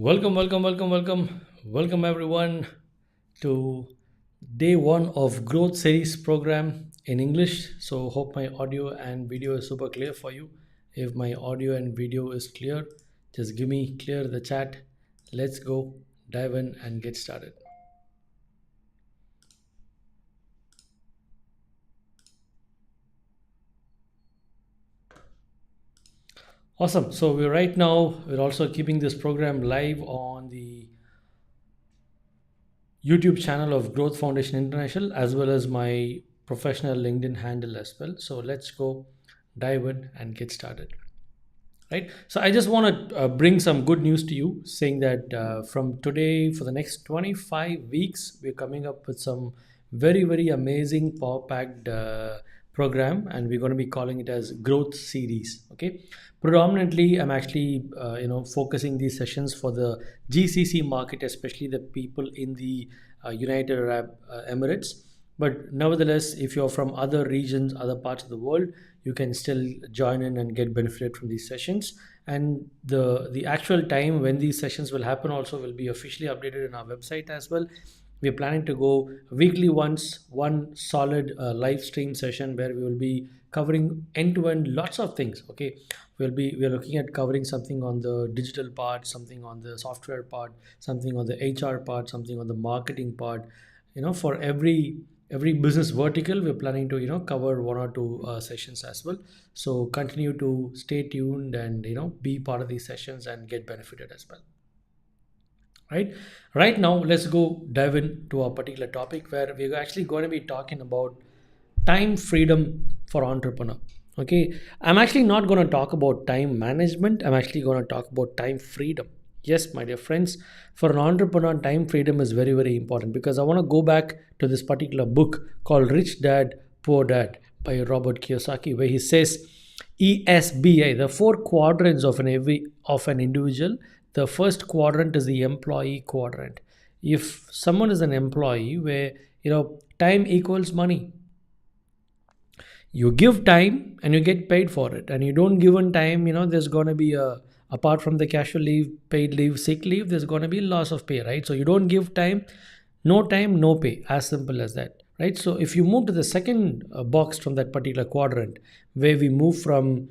Welcome everyone to day one of growth series program in English. So hope my audio and video is super clear for you. If my audio and video is clear, just give me clear the chat. Let's go dive in and get started. Awesome. So we're also keeping this program live on the YouTube channel of Growth Foundation International as well as my professional LinkedIn handle as well. So let's go dive in and get started. Right. So I just want to bring some good news to you, saying that from today for the next 25 weeks, we're coming up with some very amazing power packed program, and we're going to be calling it as Growth Series. Okay. Predominantly, I'm actually focusing these sessions for the GCC market, especially the people in the United Arab Emirates. But nevertheless, if you're from other regions, other parts of the world, you can still join in and get benefited from these sessions. And the actual time when these sessions will happen also will be officially updated in our website as well. We're planning to go weekly once, one solid live stream session where we will be covering end to end lots of things. Okay, we're looking at covering something on the digital part, something on the software part, something on the HR part, something on the marketing part. For every business vertical, we're planning to cover one or two sessions as well. So continue to stay tuned and be part of these sessions and get benefited as well. Right now, let's go dive into a particular topic where we're actually going to be talking about time freedom for entrepreneur. Okay, I'm actually not going to talk about time management. I'm actually going to talk about time freedom. Yes, my dear friends, for an entrepreneur, time freedom is very important, because I want to go back to this particular book called Rich Dad Poor Dad by Robert Kiyosaki, where he says ESBI, the four quadrants of an individual. The first quadrant is the employee quadrant. If someone is an employee, where time equals money, you give time and you get paid for it, and you don't give on time, there's going to be a, apart from the casual leave, paid leave, sick leave, there's going to be loss of pay, right? So you don't give time, no pay, as simple as that, right? So if you move to the second box from that particular quadrant, where we move from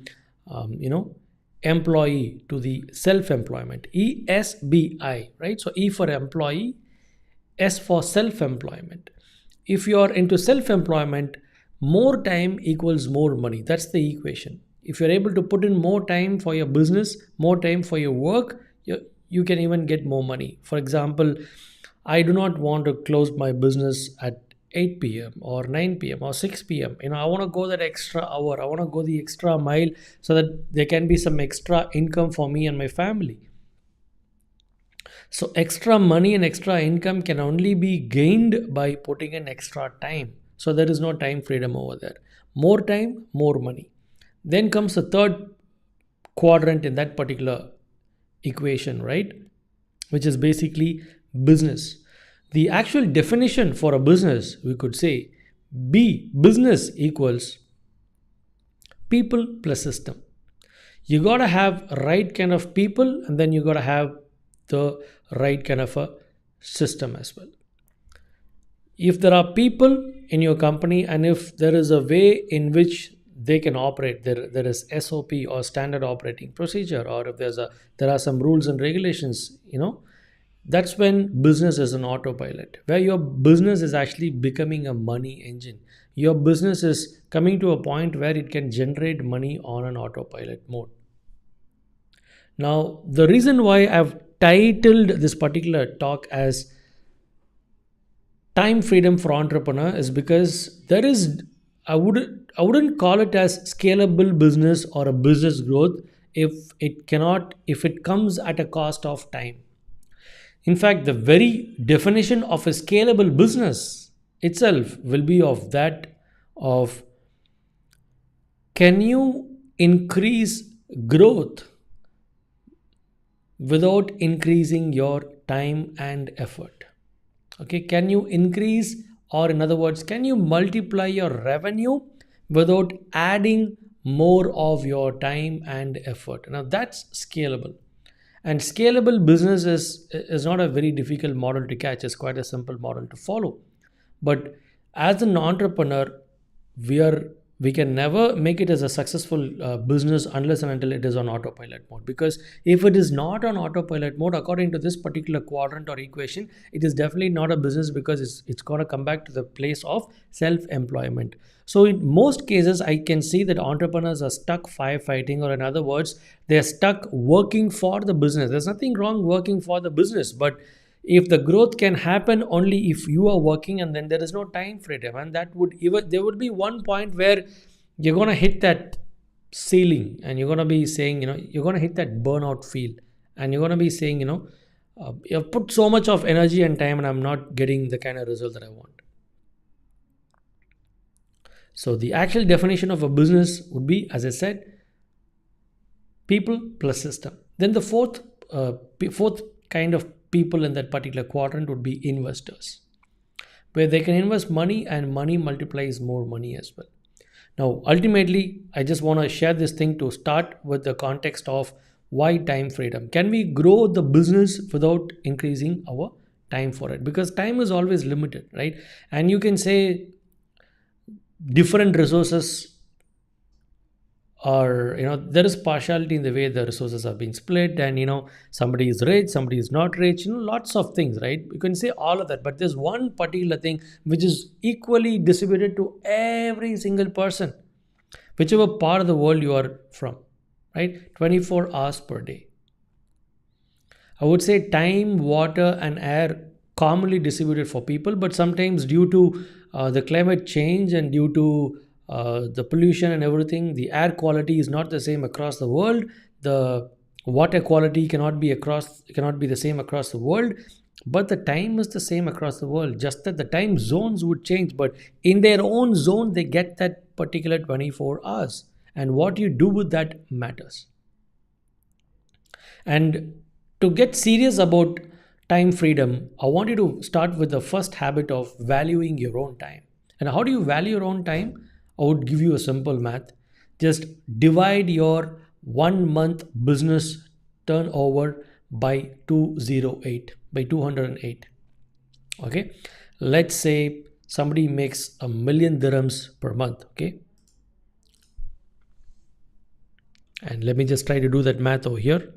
employee to the self-employment, ESBI, right? So E for employee, S for self-employment. If you are into self-employment, more time equals more money. That's the equation. If you're able to put in more time for your business, more time for your work, you can even get more money. For example, I do not want to close my business at 8 p.m. or 9 p.m. or 6 p.m. I want to go that extra hour. I want to go the extra mile so that there can be some extra income for me and my family. So extra money and extra income can only be gained by putting in extra time. So there is no time freedom over there. More time, more money. Then comes the third quadrant in that particular equation, right? Which is basically business. The actual definition for a business, we could say, business equals people plus system. You got to have right kind of people, and then you got to have the right kind of a system as well. If there are people in your company, and if there is a way in which they can operate, there is SOP or standard operating procedure, or if there are some rules and regulations, that's when business is an autopilot, where your business is actually becoming a money engine. Your business is coming to a point where it can generate money on an autopilot mode. Now, the reason why I've titled this particular talk as time freedom for entrepreneur is because I wouldn't call it as scalable business or a business growth if it comes at a cost of time. In fact, the very definition of a scalable business itself will be of can you increase growth without increasing your time and effort? Okay, can you increase, or in other words, can you multiply your revenue without adding more of your time and effort? Now that's scalable. And scalable business is not a very difficult model to catch. It's quite a simple model to follow. But as an entrepreneur, we are we can never make it as a successful business unless and until it is on autopilot mode. Because if it is not on autopilot mode, according to this particular quadrant or equation, it is definitely not a business, because it's going to come back to the place of self-employment. So in most cases, I can see that entrepreneurs are stuck firefighting, or in other words, they are stuck working for the business. There's nothing wrong working for the business, but if the growth can happen only if you are working, and then there is no time freedom, and that would even there would be one point where you're going to hit that ceiling, and you're going to be saying, you're going to hit that burnout feel, and you're going to be saying, you've put so much of energy and time, and I'm not getting the kind of result that I want. So the actual definition of a business would be, as I said, people plus system. Then the fourth kind of people in that particular quadrant would be investors, where they can invest money, and money multiplies more money as well. Now, ultimately, I just want to share this thing to start with the context of why time freedom. Can we grow the business without increasing our time for it? Because time is always limited, right? And you can say different resources are, there is partiality in the way the resources are being split, and somebody is rich, somebody is not rich, lots of things, right? You can say all of that, but there's one particular thing which is equally distributed to every single person, whichever part of the world you are from, right? 24 hours per day. I would say time, water, and air commonly distributed for people, but sometimes due to the climate change, and due to the pollution and everything, the air quality is not the same across the world. The water quality cannot be the same across the world, but the time is the same across the world. Just that the time zones would change, but in their own zone they get that particular 24 hours, and what you do with that matters. And to get serious about time freedom, I want you to start with the first habit of valuing your own time. And how do you value your own time? I would give you a simple math. Just divide your 1 month business turnover by 208. Okay. Let's say somebody makes $1 million dirhams per month. Okay. And let me just try to do that math over here.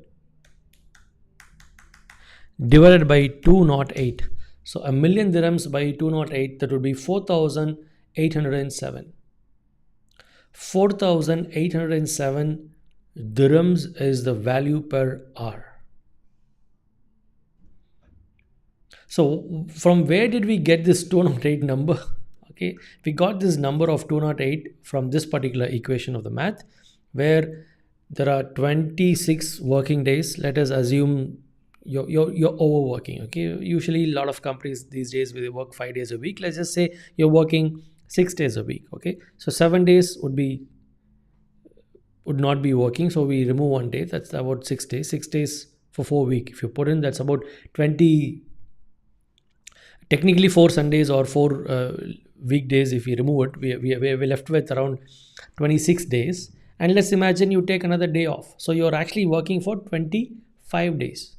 Divided by 208. So $1 million dirhams by 208, that would be 4,807. 4,807 dirhams is the value per hour. So from where did we get this 208 number? Okay, we got this number of 208 from this particular equation of the math, where there are 26 working days. Let us assume you're overworking. Okay, usually a lot of companies these days, they work 5 days a week. Let's just say you're working 6 days a week. Okay, so 7 days would not be working, so we remove 1 day. That's about 6 days. 6 days for 4 weeks, if you put in, that's about 20, technically 4 Sundays or 4 weekdays. If we remove it, we're left with around 26 days. And let's imagine you take another day off, so you're actually working for 25 days.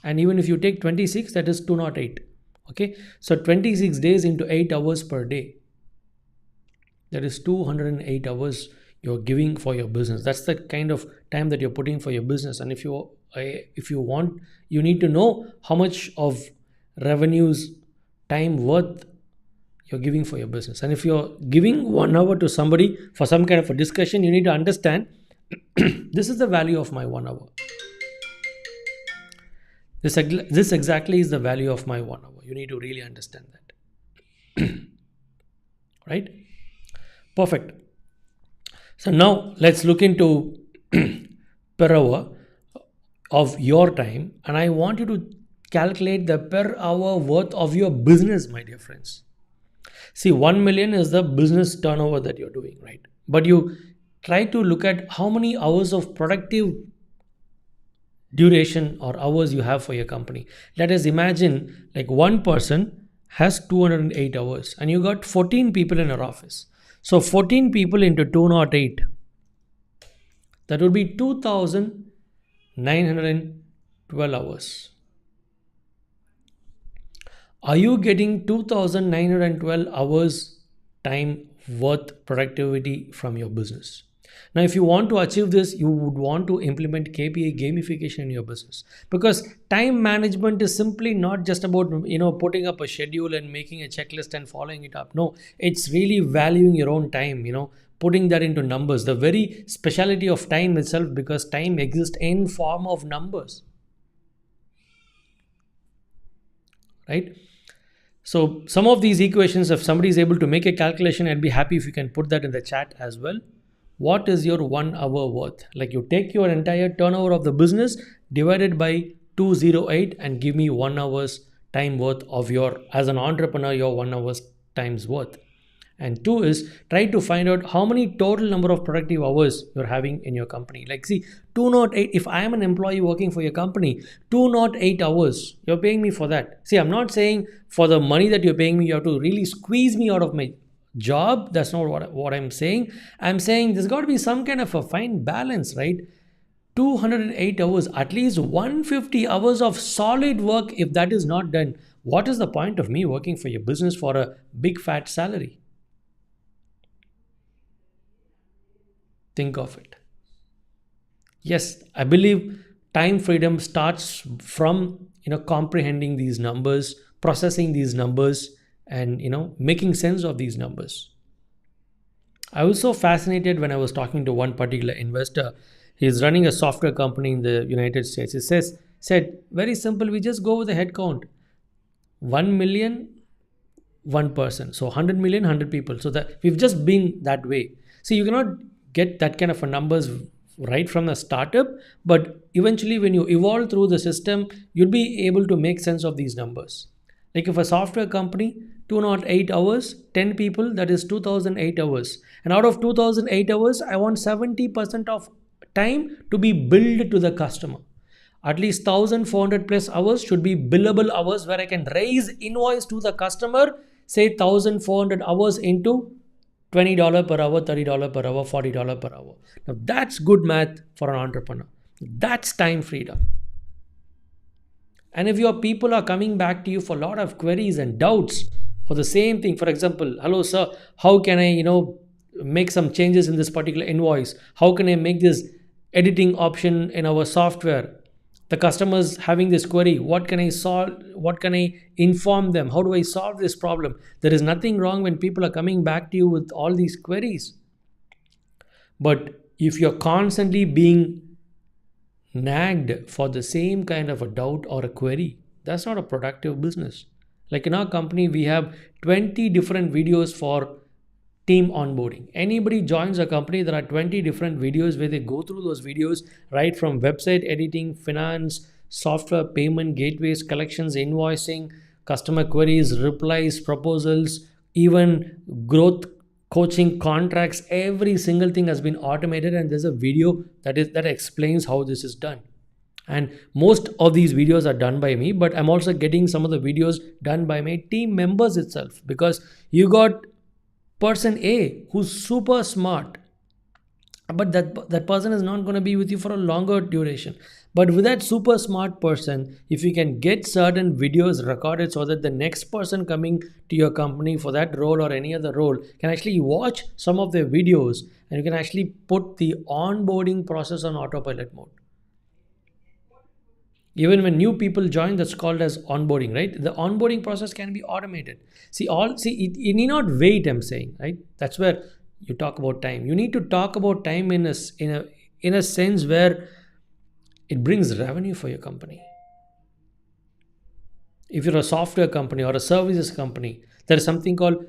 And even if you take 26, that is 208. Okay, so 26 days into 8 hours per day, that is 208 hours you're giving for your business. That's the kind of time that you're putting for your business. And if you want, you need to know how much of revenues time worth you're giving for your business. And if you're giving 1 hour to somebody for some kind of a discussion, you need to understand this is the value of my 1 hour. This exactly is the value of my 1 hour. You need to really understand that. Right? Perfect. So now let's look into per hour of your time, and I want you to calculate the per hour worth of your business, my dear friends. See, 1 million is the business turnover that you're doing, right? But you try to look at how many hours of productive duration or hours you have for your company. Let us imagine like one person has 208 hours and you got 14 people in your office. So 14 people into 208, that would be 2,900 12 hours. Are you getting 2,912 hours time worth productivity from your business? Now, if you want to achieve this, you would want to implement KPI gamification in your business, because time management is simply not just about putting up a schedule and making a checklist and following it up. No, it's really valuing your own time. Putting that into numbers. The very speciality of time itself, because time exists in form of numbers, right? So some of these equations, if somebody is able to make a calculation, I'd be happy if you can put that in the chat as well. What is your 1 hour worth? Like, you take your entire turnover of the business divided by 208 and give me 1 hour's time worth of your, as an entrepreneur, your 1 hour's time's worth. And two is, try to find out how many total number of productive hours you're having in your company. Like, see, 208, if I am an employee working for your company, 208 hours, you're paying me for that. See, I'm not saying for the money that you're paying me, you have to really squeeze me out of my job. That's not what I'm saying. I'm saying there's got to be some kind of a fine balance, right? 208 hours, at least 150 hours of solid work. If that is not done, what is the point of me working for your business for a big fat salary? Think of it. Yes, I believe time freedom starts from comprehending these numbers, processing these numbers, and making sense of these numbers. I was so fascinated when I was talking to one particular investor. He's running a software company in the United States. He said very simple, we just go with the head count. 1 million, 1 person. So 100 million, 100 people. So that we've just been that way. See, you cannot get that kind of a numbers right from the startup, but eventually when you evolve through the system, you'll be able to make sense of these numbers. Like, if a software company, 208 hours, 10 people, that is 2008 hours. And out of 2008 hours, I want 70% of time to be billed to the customer. At least 1,400 plus hours should be billable hours, where I can raise invoice to the customer, say 1,400 hours into $20 per hour, $30 per hour, $40 per hour. Now that's good math for an entrepreneur. That's time freedom. And if your people are coming back to you for a lot of queries and doubts for the same thing, for example, hello sir, how can I make some changes in this particular invoice? How can I make this editing option in our software? The customer's having this query. What can I solve? What can I inform them? How do I solve this problem? There is nothing wrong when people are coming back to you with all these queries. But if you're constantly being nagged for the same kind of a doubt or a query, that's not a productive business. Like, in our company, we have 20 different videos for team onboarding. Anybody joins a company, there are 20 different videos where they go through those videos, right from website editing, finance, software, payment, gateways, collections, invoicing, customer queries, replies, proposals, even growth coaching, contracts. Every single thing has been automated, and there's a video that explains how this is done. And most of these videos are done by me, but I'm also getting some of the videos done by my team members itself, because you got person A who's super smart, but that person is not going to be with you for a longer duration. But with that super smart person, if you can get certain videos recorded so that the next person coming to your company for that role or any other role can actually watch some of their videos, and you can actually put the onboarding process on autopilot mode. Even when new people join, that's called as onboarding, right? The onboarding process can be automated. You need not wait, I'm saying, right? That's where you talk about time. You need to talk about time in a sense where it brings revenue for your company. If you're a software company or a services company, there is something called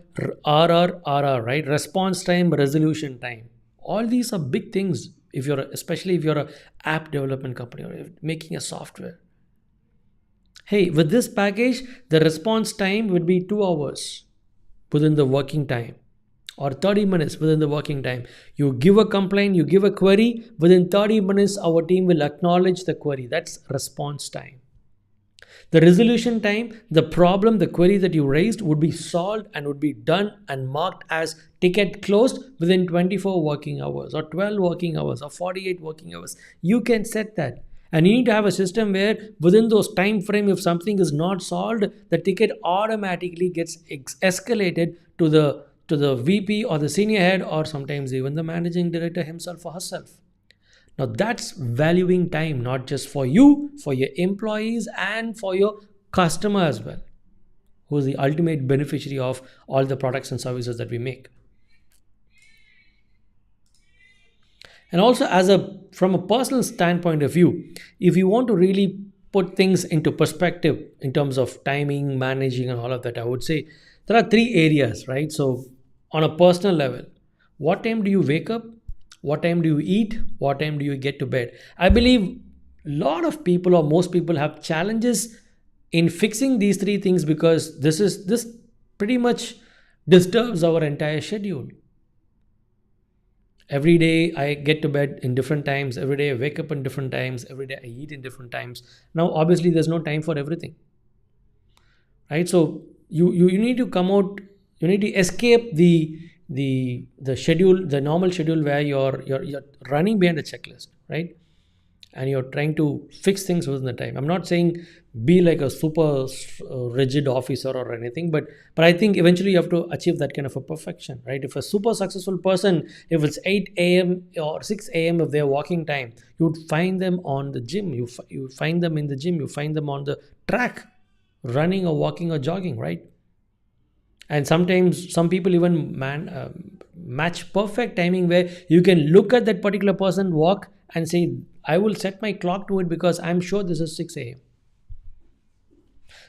RRR, right? Response time, resolution time. All these are big things. Especially if you're an app development company or you're making a software. Hey, with this package, the response time would be 2 hours within the working time, or 30 minutes within the working time. You give a complaint, you give a query, within 30 minutes, our team will acknowledge the query. That's response time. The resolution time, the problem, the query that you raised would be solved and would be done and marked as ticket closed within 24 working hours or 12 working hours or 48 working hours. You can set that. And you need to have a system where within those time frame, if something is not solved, the ticket automatically gets escalated to the VP or the senior head, or sometimes even the managing director himself or herself. Now that's valuing time, not just for you, for your employees, and for your customer as well, who is the ultimate beneficiary of all the products and services that we make. And also, as a from a personal standpoint of view, if you want to really put things into perspective in terms of timing, managing, and all of that, I would say there are three areas, right? So on a personal level, what time do you wake up? What time do you eat? What time do you get to bed? I believe a lot of people, or most people, have challenges in fixing these three things, because this pretty much disturbs our entire schedule. Every day I get to bed in different times, every day I wake up in different times, every day I eat in different times. Now obviously there's no time for everything, right? So you need to come out, you need to escape the schedule, the normal schedule, where you're running behind a checklist, right? And you're trying to fix things within the time. I'm not saying be like a super rigid officer or anything, but I think eventually you have to achieve that kind of a perfection, right? If a super successful person, if it's 8 a.m. or 6 a.m. of their walking time, you would find them on the gym, you find them in the gym, you find them on the track, running or walking or jogging, right? And sometimes some people even match perfect timing, where you can look at that particular person walk and say, I will set my clock to it because I'm sure this is 6 a.m.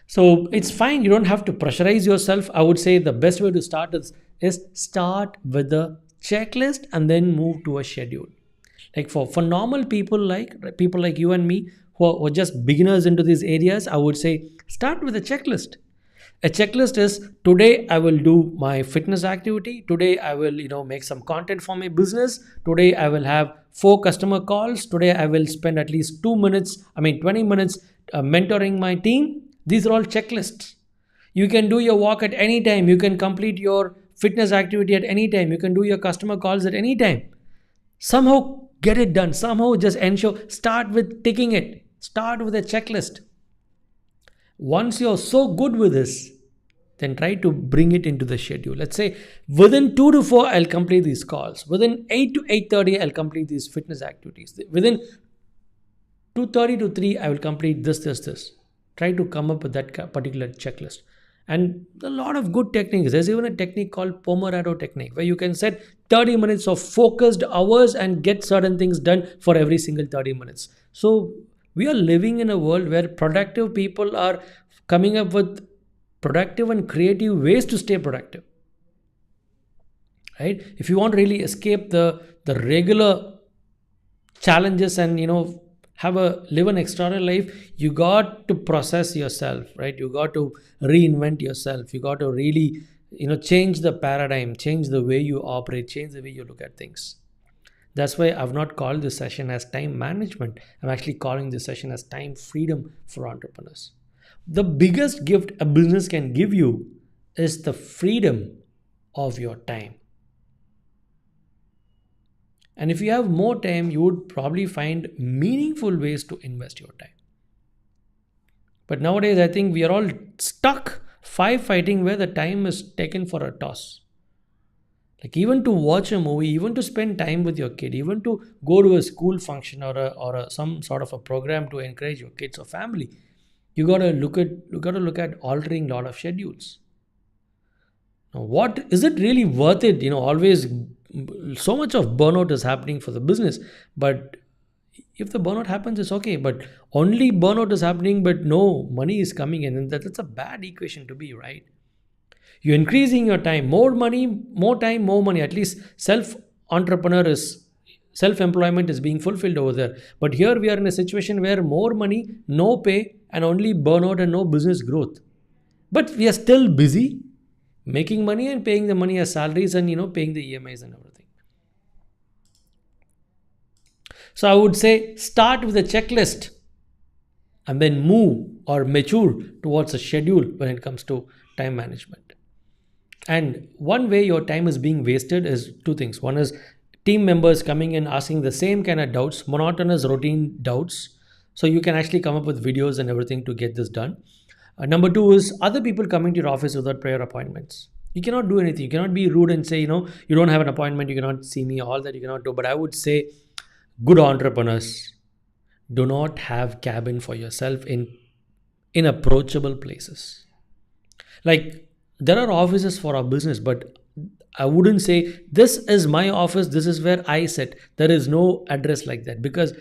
So it's fine. You don't have to pressurize yourself. I would say the best way to start is start with a checklist and then move to a schedule. Like for normal people, like you and me, who are just beginners into these areas, I would say start with a checklist. A checklist is, today I will do my fitness activity. Today I will, make some content for my business. Today I will have 4 customer calls. Today I will spend at least 20 minutes mentoring my team. These are all checklists. You can do your walk at any time. You can complete your fitness activity at any time. You can do your customer calls at any time. Somehow get it done. Somehow just ensure, start with ticking it. Start with a checklist. Once you're so good with this, then try to bring it into the schedule. Let's say within 2 to 4, I'll complete these calls. Within 8 to 8:30, I'll complete these fitness activities. Within 2:30 to 3, I will complete this. Try to come up with that particular checklist. And a lot of good techniques. There's even a technique called Pomodoro technique, where you can set 30 minutes of focused hours and get certain things done for every single 30 minutes. So we are living in a world where productive people are coming up with productive and creative ways to stay productive, right? If you want to really escape the regular challenges and live an extraordinary life, you got to process yourself, right? You got to reinvent yourself. You got to really change the paradigm, change the way you operate, change the way you look at things. That's why I've not called this session as time management. I'm actually calling this session as time freedom for entrepreneurs. The biggest gift a business can give you is the freedom of your time. And if you have more time, you would probably find meaningful ways to invest your time. But nowadays, I think we are all stuck firefighting where the time is taken for a toss. Like, even to watch a movie, even to spend time with your kid, even to go to a school function or some sort of a program to encourage your kids or family, you got to look at altering a lot of schedules. Now, what is it really worth it? Always so much of burnout is happening for the business, but if the burnout happens, it's okay. But only burnout is happening, but no money is coming in, and that's a bad equation to be, right? You're increasing your time, more money, more time, more money. At least self-employment is being fulfilled over there. But here we are in a situation where more money, no pay, and only burnout and no business growth. But we are still busy making money and paying the money as salaries and paying the EMIs and everything. So I would say start with a checklist and then move or mature towards a schedule when it comes to time management. And one way your time is being wasted is 2 things. One is team members coming in asking the same kind of doubts, monotonous routine doubts. So you can actually come up with videos and everything to get this done. Number two is other people coming to your office without prior appointments. You cannot do anything. You cannot be rude and say, you don't have an appointment, you cannot see me, all that you cannot do. But I would say, good entrepreneurs do not have cabin for yourself in approachable places. Like, there are offices for our business, but I wouldn't say this is my office, this is where I sit. There is no address like that, because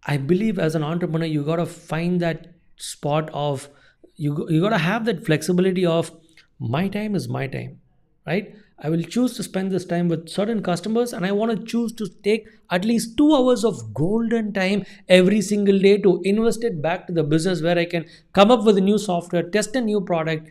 I believe as an entrepreneur, you got to find that spot of, you got to have that flexibility of, my time is my time, right? I will choose to spend this time with certain customers, and I want to choose to take at least 2 hours of golden time every single day to invest it back to the business, where I can come up with a new software, test a new product,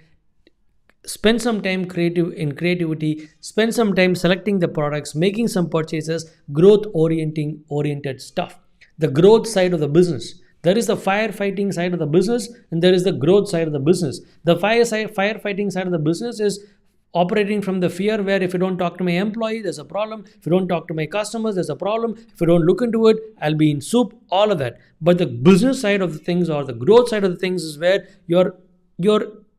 spend some time creativity, spend some time selecting the products, making some purchases, growth oriented stuff. The growth side of the business, there is the firefighting side of the business, and there is the growth side of the business. The firefighting side of the business is operating from the fear, where if you don't talk to my employee, there's a problem. If you don't talk to my customers, there's a problem. If you don't look into it, I'll be in soup, all of that. But the business side of the things, or the growth side of the things, is where you're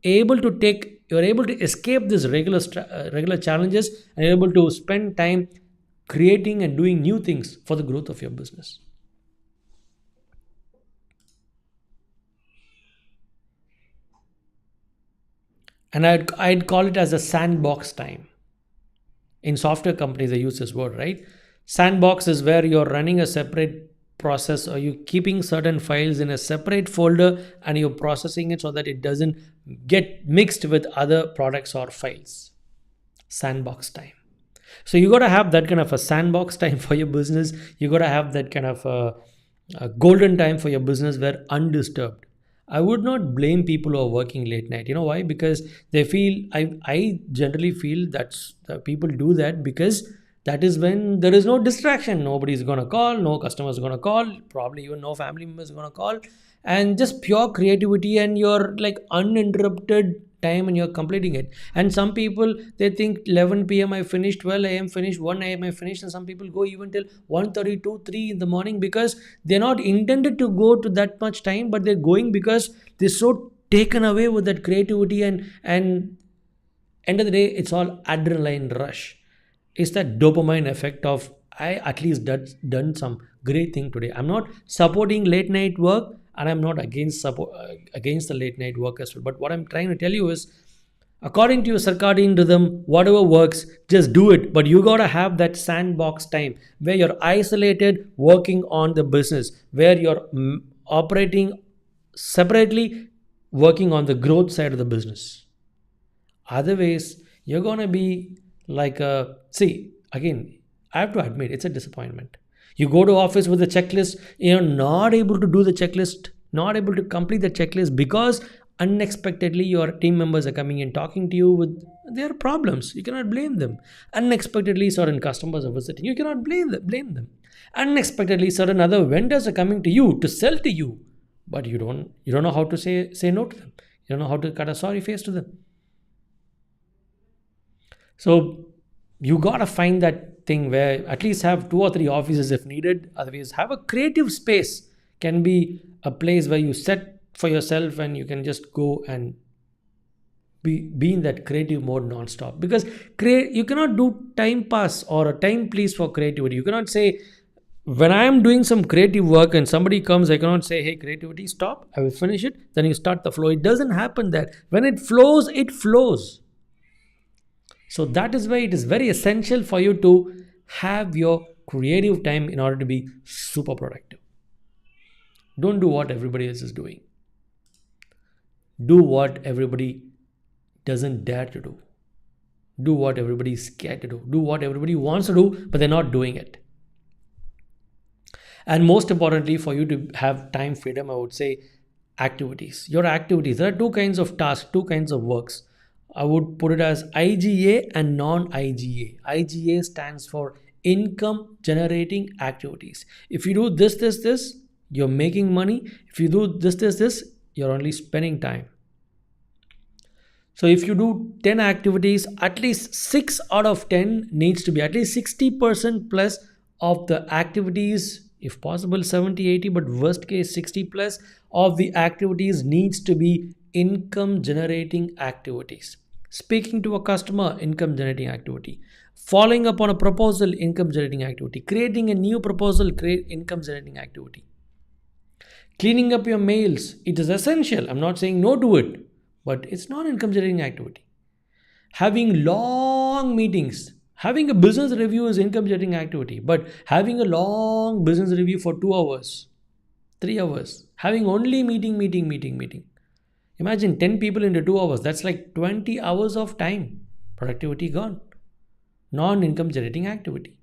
able to escape these regular challenges, and you're able to spend time creating and doing new things for the growth of your business. And I'd call it as a sandbox time. In software companies, they use this word, right? Sandbox is where you're running a separate process, or you're keeping certain files in a separate folder, and you're processing it so that it doesn't get mixed with other products or files. Sandbox time. So you got to have that kind of a sandbox time for your business. You got to have that kind of a golden time for your business, where undisturbed. I would not blame people who are working late night. You know why? Because they feel, I generally feel that people do that because that is when there is no distraction. Nobody is going to call, no customer is going to call, probably even no family members are going to call, and just pure creativity, and you're like uninterrupted time, and you're completing it. And some people, they think 11 p.m. I finished, 12 a.m. finished, 1 a.m. I finished, and some people go even till 1:32, 3 in the morning, because they're not intended to go to that much time, but they're going because they're so taken away with that creativity, and end of the day, it's all adrenaline rush. It's that dopamine effect of, I at least done some great thing today. I'm not supporting late night work, and I'm not against the late night work as well. But what I'm trying to tell you is, according to your circadian rhythm, whatever works, just do it. But you gotta have that sandbox time where you're isolated, working on the business, where you're operating separately, working on the growth side of the business. Otherwise, you're gonna be like again, I have to admit, it's a disappointment. You go to office with a checklist, you're not able to do the checklist, not able to complete the checklist, because unexpectedly your team members are coming and talking to you with their problems. You cannot blame them. Unexpectedly certain customers are visiting, you cannot blame them. Unexpectedly certain other vendors are coming to you to sell to you, but you don't know how to say no to them. You don't know how to cut a sorry face to them. So you gotta find that thing where at least have 2 or 3 offices if needed. Otherwise, have a creative space. Can be a place where you set for yourself, and you can just go and be in that creative mode non-stop. Because you cannot do time pass or a time please for creativity. You cannot say, when I am doing some creative work and somebody comes, I cannot say, hey, creativity, stop, I will finish it, then you start the flow. It doesn't happen that. When it flows, it flows. So that is why it is very essential for you to have your creative time in order to be super productive. Don't do what everybody else is doing. Do what everybody doesn't dare to do. Do what everybody is scared to do. Do what everybody wants to do, but they're not doing it. And most importantly, for you to have time freedom, I would say activities. Your activities. There are 2 kinds of tasks, 2 kinds of works. I would put it as IGA and non-IGA. IGA stands for income generating activities. If you do this, you're making money. If you do this, you're only spending time. So if you do 10 activities, at least 6 out of 10 needs to be, at least 60% plus of the activities if possible 70 80, but worst case 60 plus of the activities needs to be income generating activities. Speaking to a customer, income generating activity. Following up on a proposal, income generating activity. Creating a new proposal, create income generating activity. Cleaning up your mails, it is essential. I'm not saying no to it, but it's not income generating activity. Having long meetings, having a business review is income generating activity, but having a long business review for 2 hours, 3 hours, having only meeting. Imagine 10 people into 2 hours, that's like 20 hours of time. Productivity gone. Non income generating activity.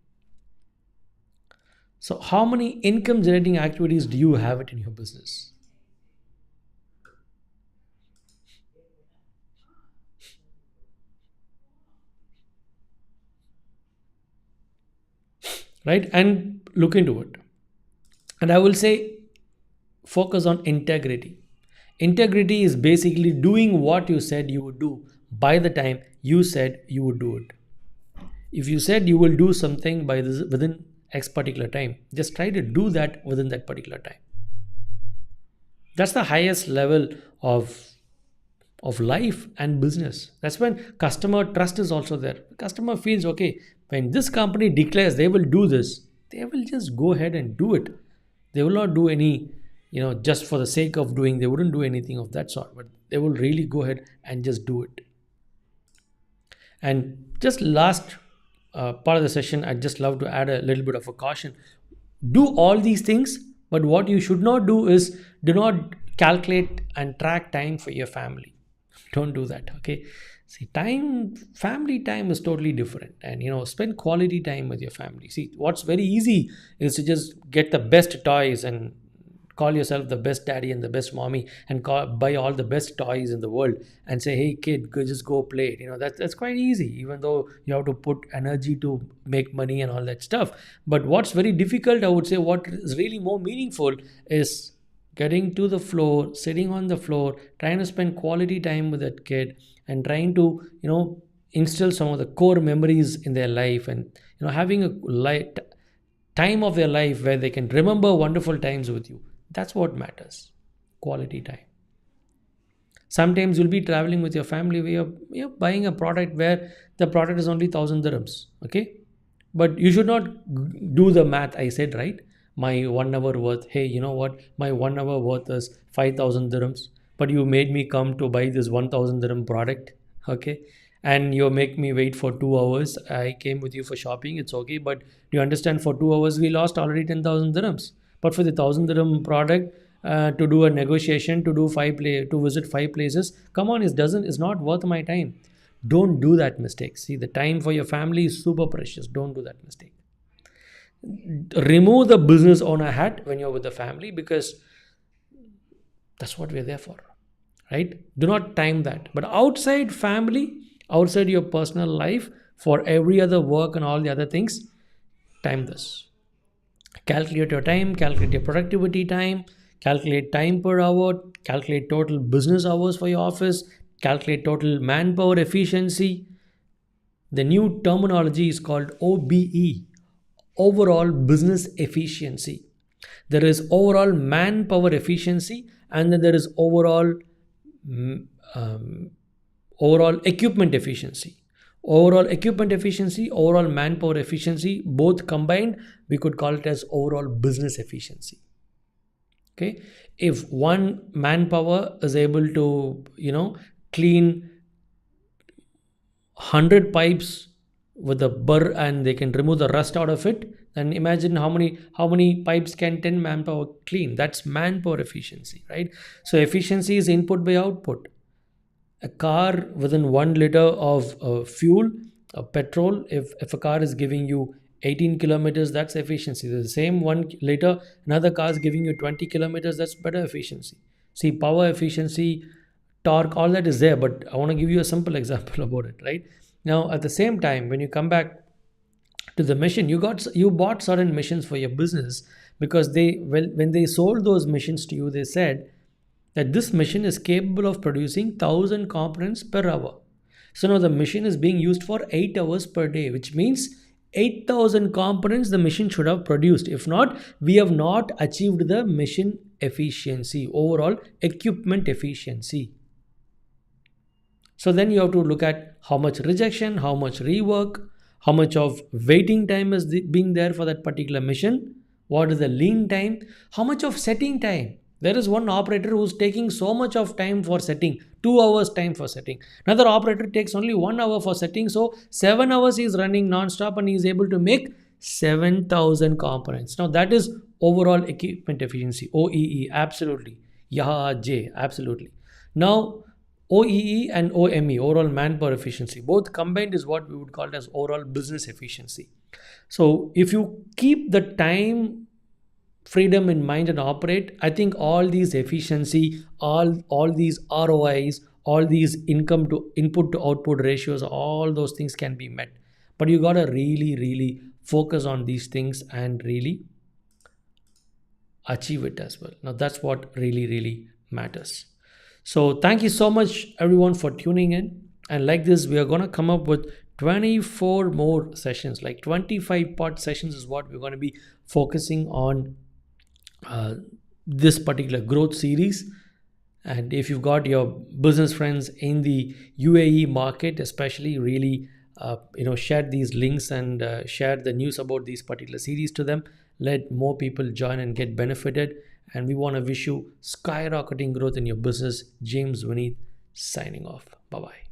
So, how many income generating activities do you have it in your business? Right? And look into it. And I will say, focus on integrity. Integrity is basically doing what you said you would do by the time you said you would do it. If you said you will do something by this within X particular time, just try to do that within that particular time. That's the highest level of life and business. That's when customer trust is also there. Customer feels okay, when this company declares they will do this, they will just go ahead and do it. They will not do any, just for the sake of doing. They wouldn't do anything of that sort, but they will really go ahead and just do it. And just last part of the session, I'd just love to add a little bit of a caution. Do all these things, but what you should not do is, do not calculate and track time for your family. Don't do that. Okay. See, family time is totally different, and spend quality time with your family. See, what's very easy is to just get the best toys and call yourself the best daddy and the best mommy, and buy all the best toys in the world and say, hey kid, just go play it. That's quite easy, even though you have to put energy to make money and all that stuff. But what's very difficult, I would say, what is really more meaningful is getting to the floor, sitting on the floor, trying to spend quality time with that kid, and trying to instill some of the core memories in their life, and having a time of their life where they can remember wonderful times with you. That's what matters. Quality time. Sometimes you'll be traveling with your family where you're buying a product where the product is only 1,000 dirhams. Okay. But you should not do the math I said, right? My 1 hour worth, hey, you know what? My 1 hour worth is 5,000 dirhams. But you made me come to buy this 1,000 dirham product. Okay. And you make me wait for 2 hours. I came with you for shopping. It's okay. But do you understand, for 2 hours, we lost already 10,000 dirhams. But for the 1,000 dirham product, to do a negotiation, to visit 5 places, come on, it's not worth my time. Don't do that mistake. See, the time for your family is super precious. Don't do that mistake. Remove the business owner hat when you're with the family, because that's what we're there for, right? Do not time that. But outside family, outside your personal life, for every other work and all the other things, time this. Calculate your time, calculate your productivity time, calculate time per hour, calculate total business hours for your office, calculate total manpower efficiency. The new terminology is called OBE, overall business efficiency. There is overall manpower efficiency, and then there is overall equipment efficiency. Overall equipment efficiency, overall manpower efficiency, both combined, we could call it as overall business efficiency. Okay. If one manpower is able to, clean 100 pipes with a burr and they can remove the rust out of it, then imagine how many pipes can 10 manpower clean. That's manpower efficiency, right? So efficiency is input by output. A car within 1 liter of fuel, petrol, if a car is giving you 18 kilometers, that's efficiency. The same 1 liter, another car is giving you 20 kilometers, that's better efficiency. See, power efficiency, torque, all that is there, but I want to give you a simple example about it, right? Now, at the same time, when you come back to the mission, you bought certain missions for your business, because when they sold those missions to you, they said that this machine is capable of producing 1,000 components per hour. So now the machine is being used for 8 hours per day, which means 8,000 components the machine should have produced. If not, we have not achieved the mission efficiency, overall equipment efficiency. So then you have to look at how much rejection, how much rework, how much of waiting time is being there for that particular mission, what is the lean time, how much of setting time. There is one operator who's taking so much of time for setting, 2 hours time for setting. Another operator takes only 1 hour for setting, so 7 hours he is running non-stop and he is able to make 7,000 components. Now that is overall equipment efficiency, OEE, absolutely. Yeah, J, absolutely. Now OEE and OME, overall manpower efficiency, both combined is what we would call as overall business efficiency. So if you keep the time freedom in mind and operate, I think all these efficiency, all these ROIs, all these income to input to output ratios, all those things can be met. But you gotta really focus on these things and really achieve it as well. Now that's what really matters. So thank you so much everyone for tuning in. And like this, we are going to come up with 24 more sessions, like 25 part sessions is what we're going to be focusing on this particular growth series. And if you've got your business friends in the UAE market, especially, really share these links and share the news about these particular series to them. Let more people join and get benefited. And we want to wish you skyrocketing growth in your business. James Vineet signing off. Bye bye.